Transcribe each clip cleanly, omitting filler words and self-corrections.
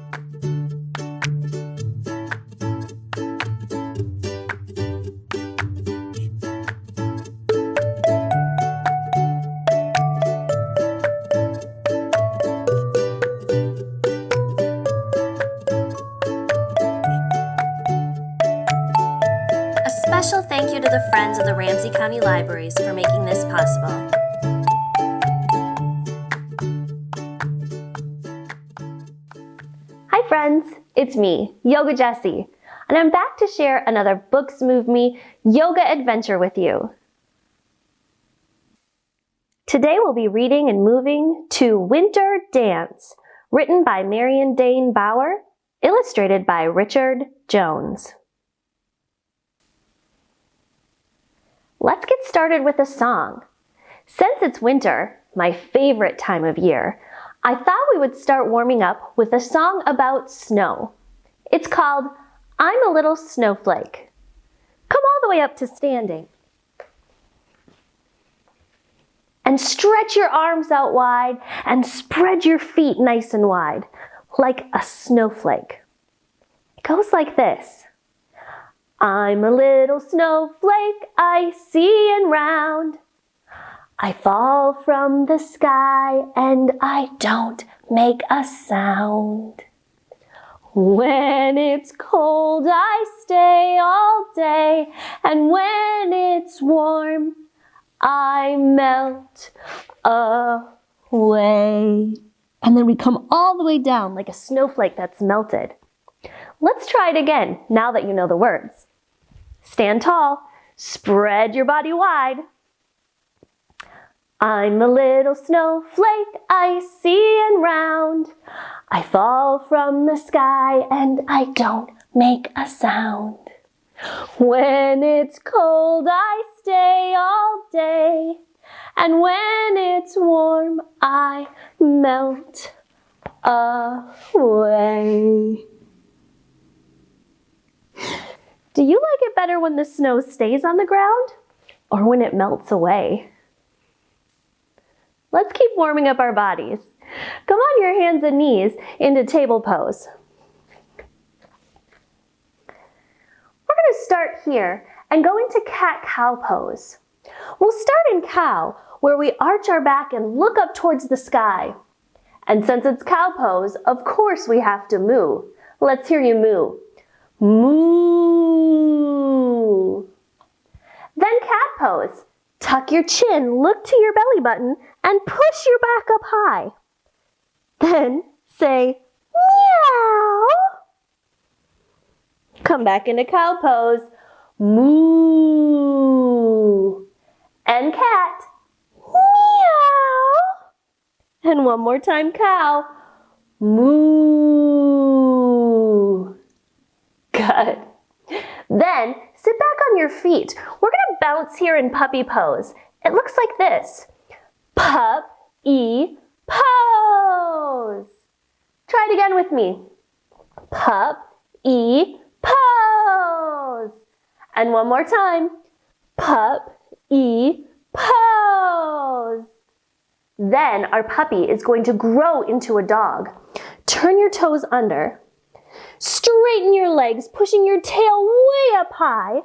A special thank you to the friends of the Ramsey County Libraries for making this possible. Hi friends, it's me, Yoga Jessie, and I'm back to share another Books Move Me yoga adventure with you. Today we'll be reading and moving to Winter Dance, written by Marion Dane Bauer, illustrated by Richard Jones. Let's get started with a song. Since it's winter, my favorite time of year, I thought we would start warming up with a song about snow. It's called I'm a Little Snowflake. Come all the way up to standing. And stretch your arms out wide and spread your feet nice and wide, like a snowflake. It goes like this. I'm a little snowflake, icy and round. I fall from the sky and I don't make a sound. When it's cold, I stay all day, and when it's warm, I melt away. And then we come all the way down like a snowflake that's melted. Let's try it again now that you know the words. Stand tall, spread your body wide. I'm a little snowflake, icy and round. I fall from the sky and I don't make a sound. When it's cold, I stay all day, and when it's warm, I melt away. Do you like it better when the snow stays on the ground or when it melts away? Let's keep warming up our bodies. Come on your hands and knees into table pose. We're going to start here and go into cat-cow pose. We'll start in cow, where we arch our back and look up towards the sky. And since it's cow pose, of course we have to moo. Let's hear you moo. Moo. Then cat pose. Tuck your chin, look to your belly button, and push your back up high. Then say meow. Come back into cow pose. Moo. And cat. Meow. And one more time cow. Moo. Good. Then sit back on your feet. We're going to bounce here in puppy pose. It looks like this. Pup-e pose. Try it again with me. Pup-e pose. And one more time. Pup-e pose. Then our puppy is going to grow into a dog. Turn your toes under. Straighten your legs, pushing your tail way up high. And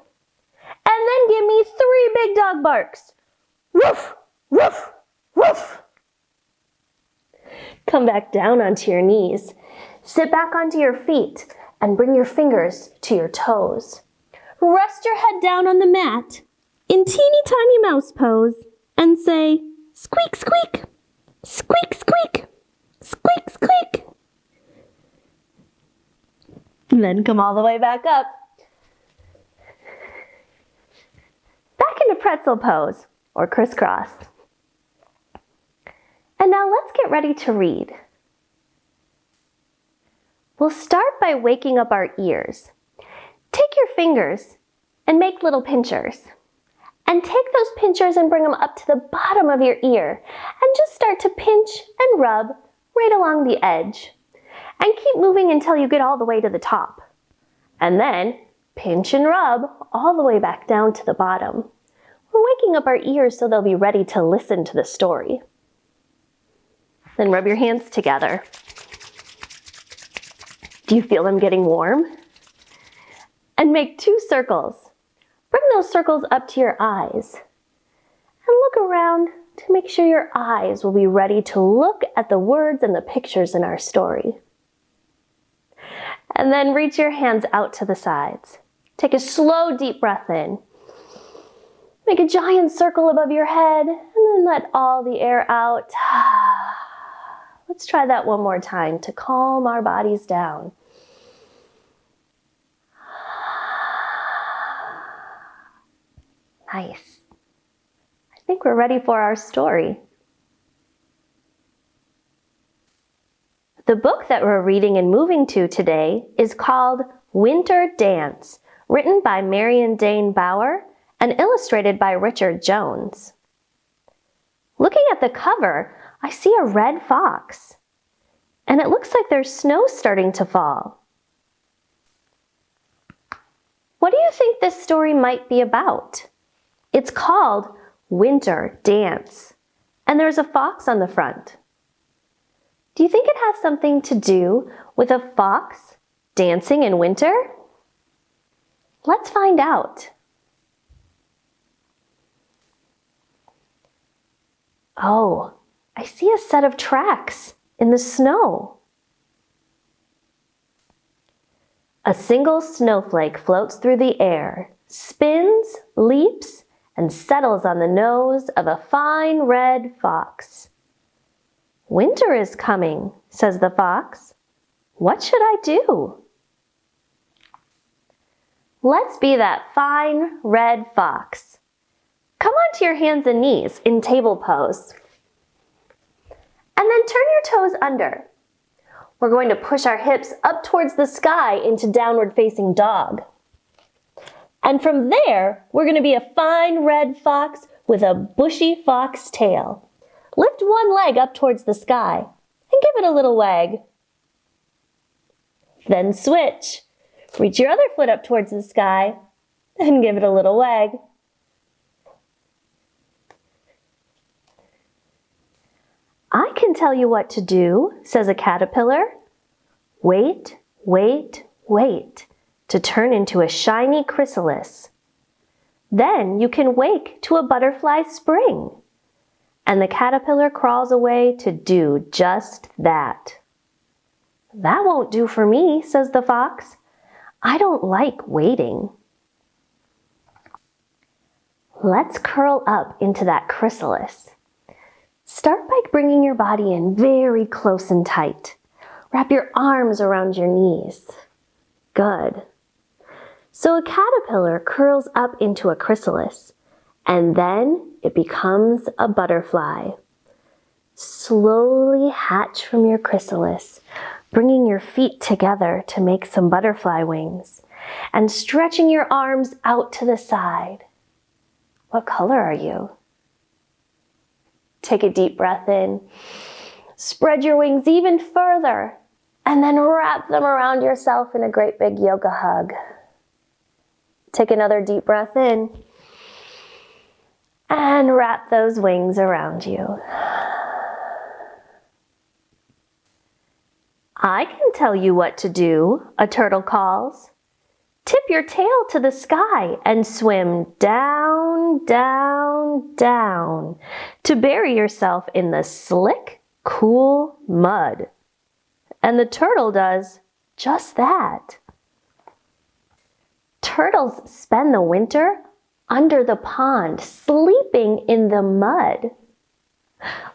then give me 3 big dog barks. Woof, woof, woof. Come back down onto your knees. Sit back onto your feet and bring your fingers to your toes. Rest your head down on the mat in teeny tiny mouse pose and say, squeak, squeak, squeak, squeak, squeak, squeak. And then come all the way back up. Back into pretzel pose or crisscross. And now let's get ready to read. We'll start by waking up our ears. Take your fingers and make little pinchers. And take those pinchers and bring them up to the bottom of your ear and just start to pinch and rub right along the edge. And keep moving until you get all the way to the top. And then pinch and rub all the way back down to the bottom. We're waking up our ears so they'll be ready to listen to the story. Then rub your hands together. Do you feel them getting warm? And make 2 circles. Bring those circles up to your eyes. And look around to make sure your eyes will be ready to look at the words and the pictures in our story. And then reach your hands out to the sides. Take a slow, deep breath in. Make a giant circle above your head, and then let all the air out. Let's try that one more time to calm our bodies down. Nice. I think we're ready for our story. The book that we're reading and moving to today is called Winter Dance, written by Marion Dane Bauer and illustrated by Richard Jones. Looking at the cover, I see a red fox, and it looks like there's snow starting to fall. What do you think this story might be about? It's called Winter Dance, and there's a fox on the front. Do you think it has something to do with a fox dancing in winter? Let's find out. Oh, I see a set of tracks in the snow. A single snowflake floats through the air, spins, leaps, and settles on the nose of a fine red fox. Winter is coming, says the fox. What should I do? Let's be that fine red fox. Come onto your hands and knees in table pose. And then turn your toes under. We're going to push our hips up towards the sky into downward facing dog. And from there, we're going to be a fine red fox with a bushy fox tail. Lift one leg up towards the sky and give it a little wag. Then switch. Reach your other foot up towards the sky and give it a little wag. I can tell you what to do, says a caterpillar. Wait, wait, wait to turn into a shiny chrysalis. Then you can wake to a butterfly spring. And the caterpillar crawls away to do just that. That won't do for me, says the fox. I don't like waiting. Let's curl up into that chrysalis. Start by bringing your body in very close and tight. Wrap your arms around your knees. Good. So a caterpillar curls up into a chrysalis, and then it becomes a butterfly. Slowly hatch from your chrysalis, bringing your feet together to make some butterfly wings, and stretching your arms out to the side. What color are you? Take a deep breath in. Spread your wings even further, and then wrap them around yourself in a great big yoga hug. Take another deep breath in, and wrap those wings around you. I can tell you what to do, a turtle calls. Tip your tail to the sky and swim down, down, down to bury yourself in the slick, cool mud. And the turtle does just that. Turtles spend the winter under the pond, sleeping in the mud.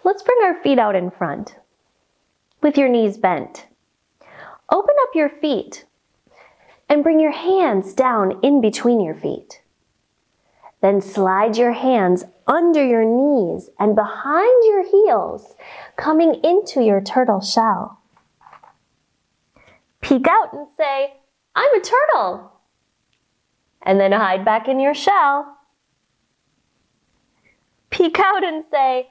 Let's bring our feet out in front, with your knees bent. Open up your feet and bring your hands down in between your feet. Then slide your hands under your knees and behind your heels, coming into your turtle shell. Peek out and say, I'm a turtle. And then hide back in your shell. Peek out and say,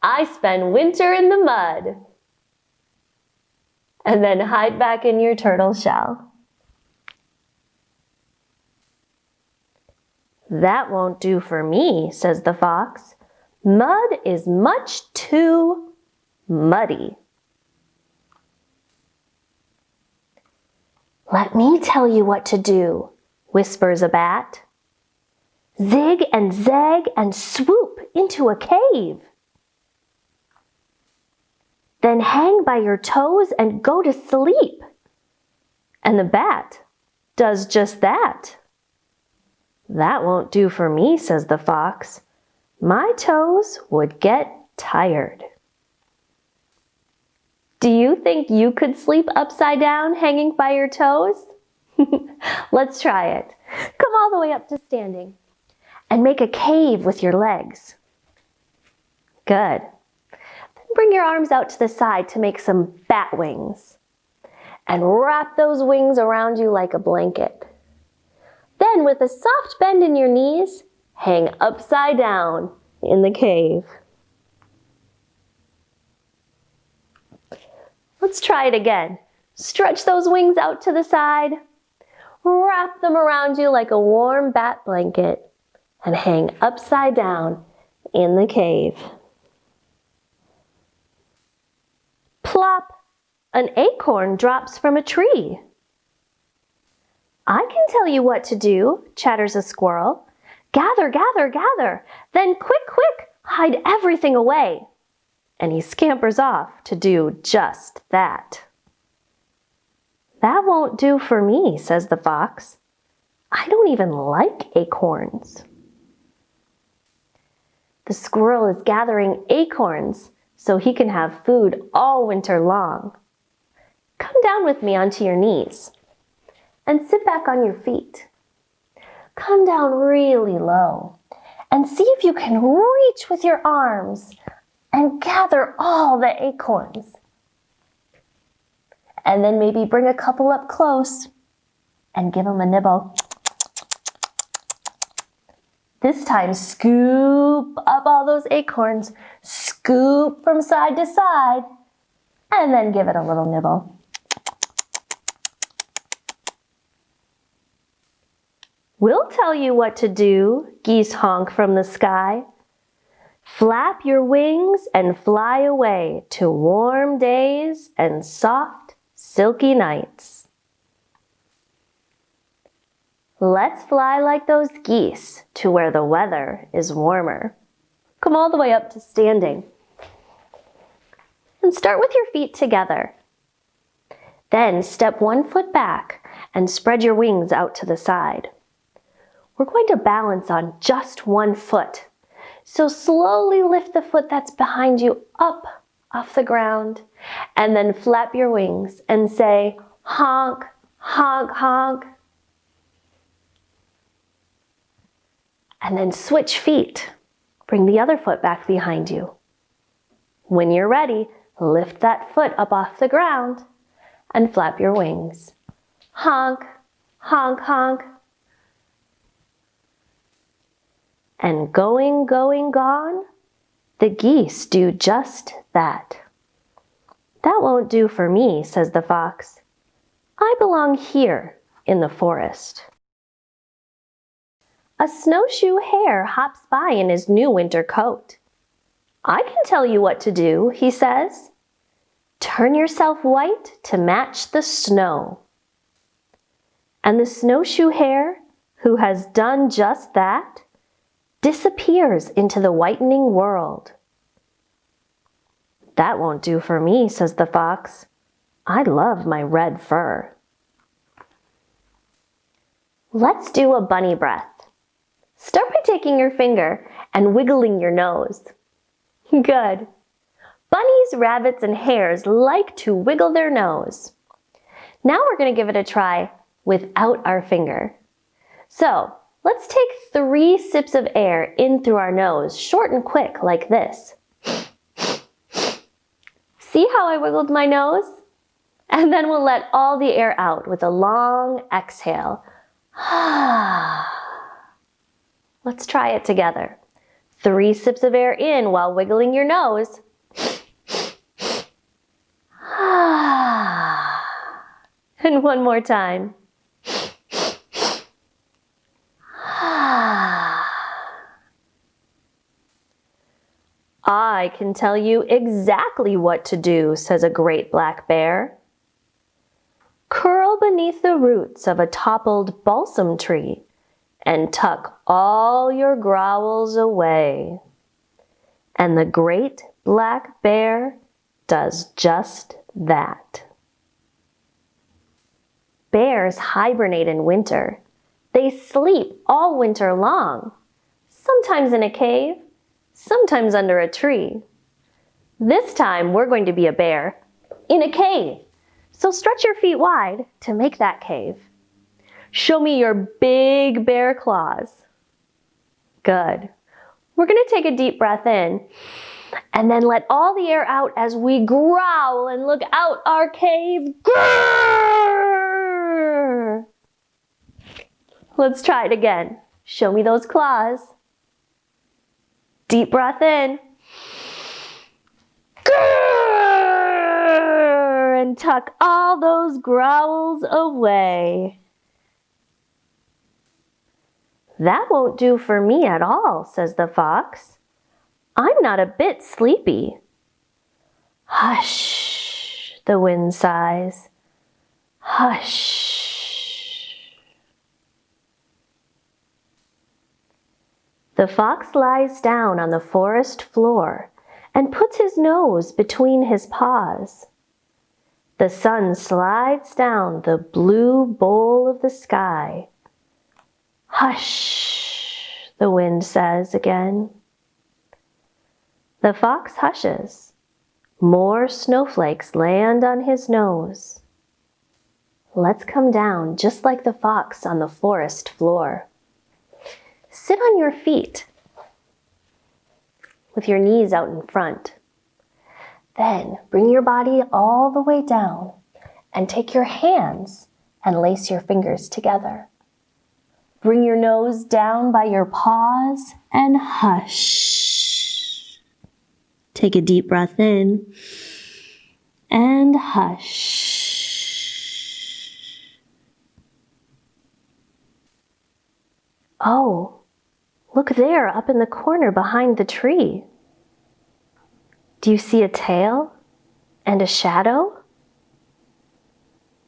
I spend winter in the mud. And then hide back in your turtle shell. That won't do for me, says the fox. Mud is much too muddy. Let me tell you what to do, whispers a bat. Zig and zag and swoop into a cave. Then hang by your toes and go to sleep. And the bat does just that. That won't do for me, says the fox. My toes would get tired. Do you think you could sleep upside down hanging by your toes? Let's try it. Come all the way up to standing and make a cave with your legs. Good. Then bring your arms out to the side to make some bat wings. And wrap those wings around you like a blanket. Then with a soft bend in your knees, hang upside down in the cave. Let's try it again. Stretch those wings out to the side. Wrap them around you like a warm bat blanket and hang upside down in the cave. Plop! An acorn drops from a tree. I can tell you what to do, chatters a squirrel. Gather, gather, gather. Then quick, quick, hide everything away. And he scampers off to do just that. That won't do for me, says the fox. I don't even like acorns. The squirrel is gathering acorns so he can have food all winter long. Come down with me onto your knees and sit back on your feet. Come down really low and see if you can reach with your arms and gather all the acorns. And then maybe bring a couple up close and give them a nibble. This time, scoop up all those acorns, scoop from side to side, and then give it a little nibble. We'll tell you what to do, geese honk from the sky. Flap your wings and fly away to warm days and soft, silky nights. Let's fly like those geese to where the weather is warmer. Come all the way up to standing. And start with your feet together. Then step one foot back and spread your wings out to the side. We're going to balance on just one foot. So slowly lift the foot that's behind you up off the ground and then flap your wings and say honk, honk, honk. And then switch feet. Bring the other foot back behind you. When you're ready, lift that foot up off the ground and flap your wings. Honk, honk, honk. And going, going, gone, the geese do just that. That won't do for me, says the fox. I belong here in the forest. A snowshoe hare hops by in his new winter coat. I can tell you what to do, he says. Turn yourself white to match the snow. And the snowshoe hare, who has done just that, disappears into the whitening world. That won't do for me, says the fox. I love my red fur. Let's do a bunny breath. Start by taking your finger and wiggling your nose. Good. Bunnies, rabbits, and hares like to wiggle their nose. Now we're going to give it a try without our finger. So, let's take 3 sips of air in through our nose, short and quick, like this. See how I wiggled my nose? And then we'll let all the air out with a long exhale. Let's try it together. 3 sips of air in while wiggling your nose. And one more time. I can tell you exactly what to do, says a great black bear. Curl beneath the roots of a toppled balsam tree and tuck all your growls away. And the great black bear does just that. Bears hibernate in winter. They sleep all winter long, sometimes in a cave, sometimes under a tree. This time we're going to be a bear in a cave. So stretch your feet wide to make that cave. Show me your big bear claws. Good. We're going to take a deep breath in and then let all the air out as we growl and look out our cave. Grrr! Let's try it again. Show me those claws. Deep breath in. Grrr! And tuck all those growls away. That won't do for me at all, says the fox. I'm not a bit sleepy. Hush, the wind sighs. Hush. The fox lies down on the forest floor and puts his nose between his paws. The sun slides down the blue bowl of the sky. Hush, the wind says again. The fox hushes. More snowflakes land on his nose. Let's come down just like the fox on the forest floor. Sit on your feet with your knees out in front. Then bring your body all the way down and take your hands and lace your fingers together. Bring your nose down by your paws and hush. Take a deep breath in and hush. Oh, look there up in the corner behind the tree. Do you see a tail and a shadow?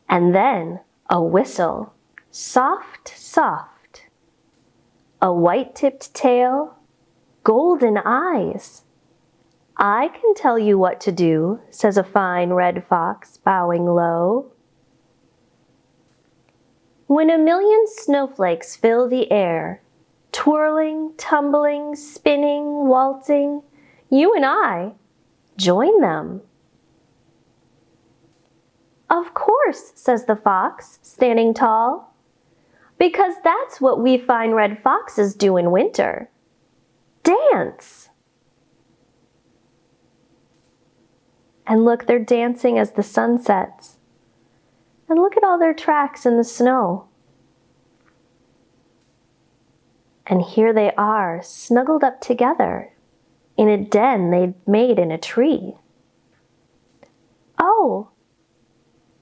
And then a whistle, soft, soft. A white-tipped tail, golden eyes. I can tell you what to do, says a fine red fox, bowing low. When a million snowflakes fill the air, twirling, tumbling, spinning, waltzing, you and I join them. Of course, says the fox, standing tall, because that's what we fine red foxes do in winter. Dance! And look, they're dancing as the sun sets. And look at all their tracks in the snow. And here they are, snuggled up together in a den they'd made in a tree. Oh,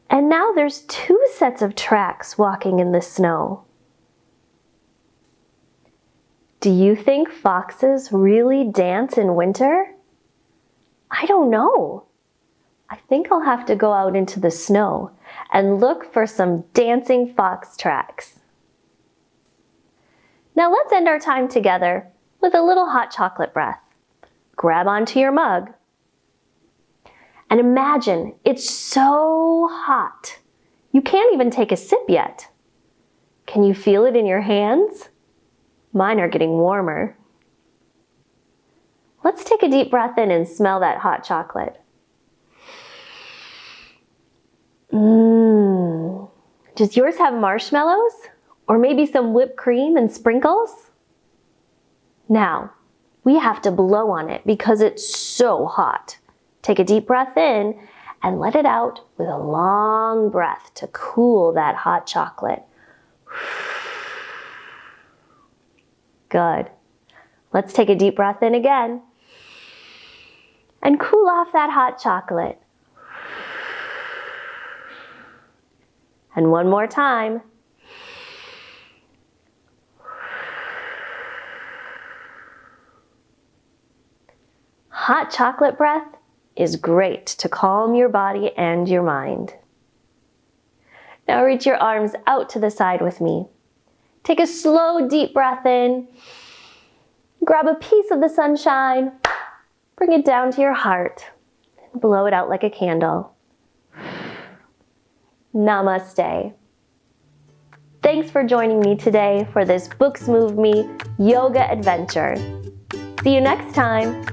and now there's 2 sets of tracks walking in the snow. Do you think foxes really dance in winter? I don't know. I think I'll have to go out into the snow and look for some dancing fox tracks. Now let's end our time together with a little hot chocolate breath. Grab onto your mug and imagine it's so hot. You can't even take a sip yet. Can you feel it in your hands? Mine are getting warmer. Let's take a deep breath in and smell that hot chocolate. Does yours have marshmallows? Or maybe some whipped cream and sprinkles? Now, we have to blow on it because it's so hot. Take a deep breath in and let it out with a long breath to cool that hot chocolate. Good. Let's take a deep breath in again and cool off that hot chocolate. And one more time. Hot chocolate breath is great to calm your body and your mind. Now Now reach your arms out to the side with me. Take a slow, deep breath in. Grab a piece of the sunshine. Bring it down to your heart. Blow it out like a candle. Namaste. Thanks for joining me today for this Books Move Me yoga adventure. See you next time.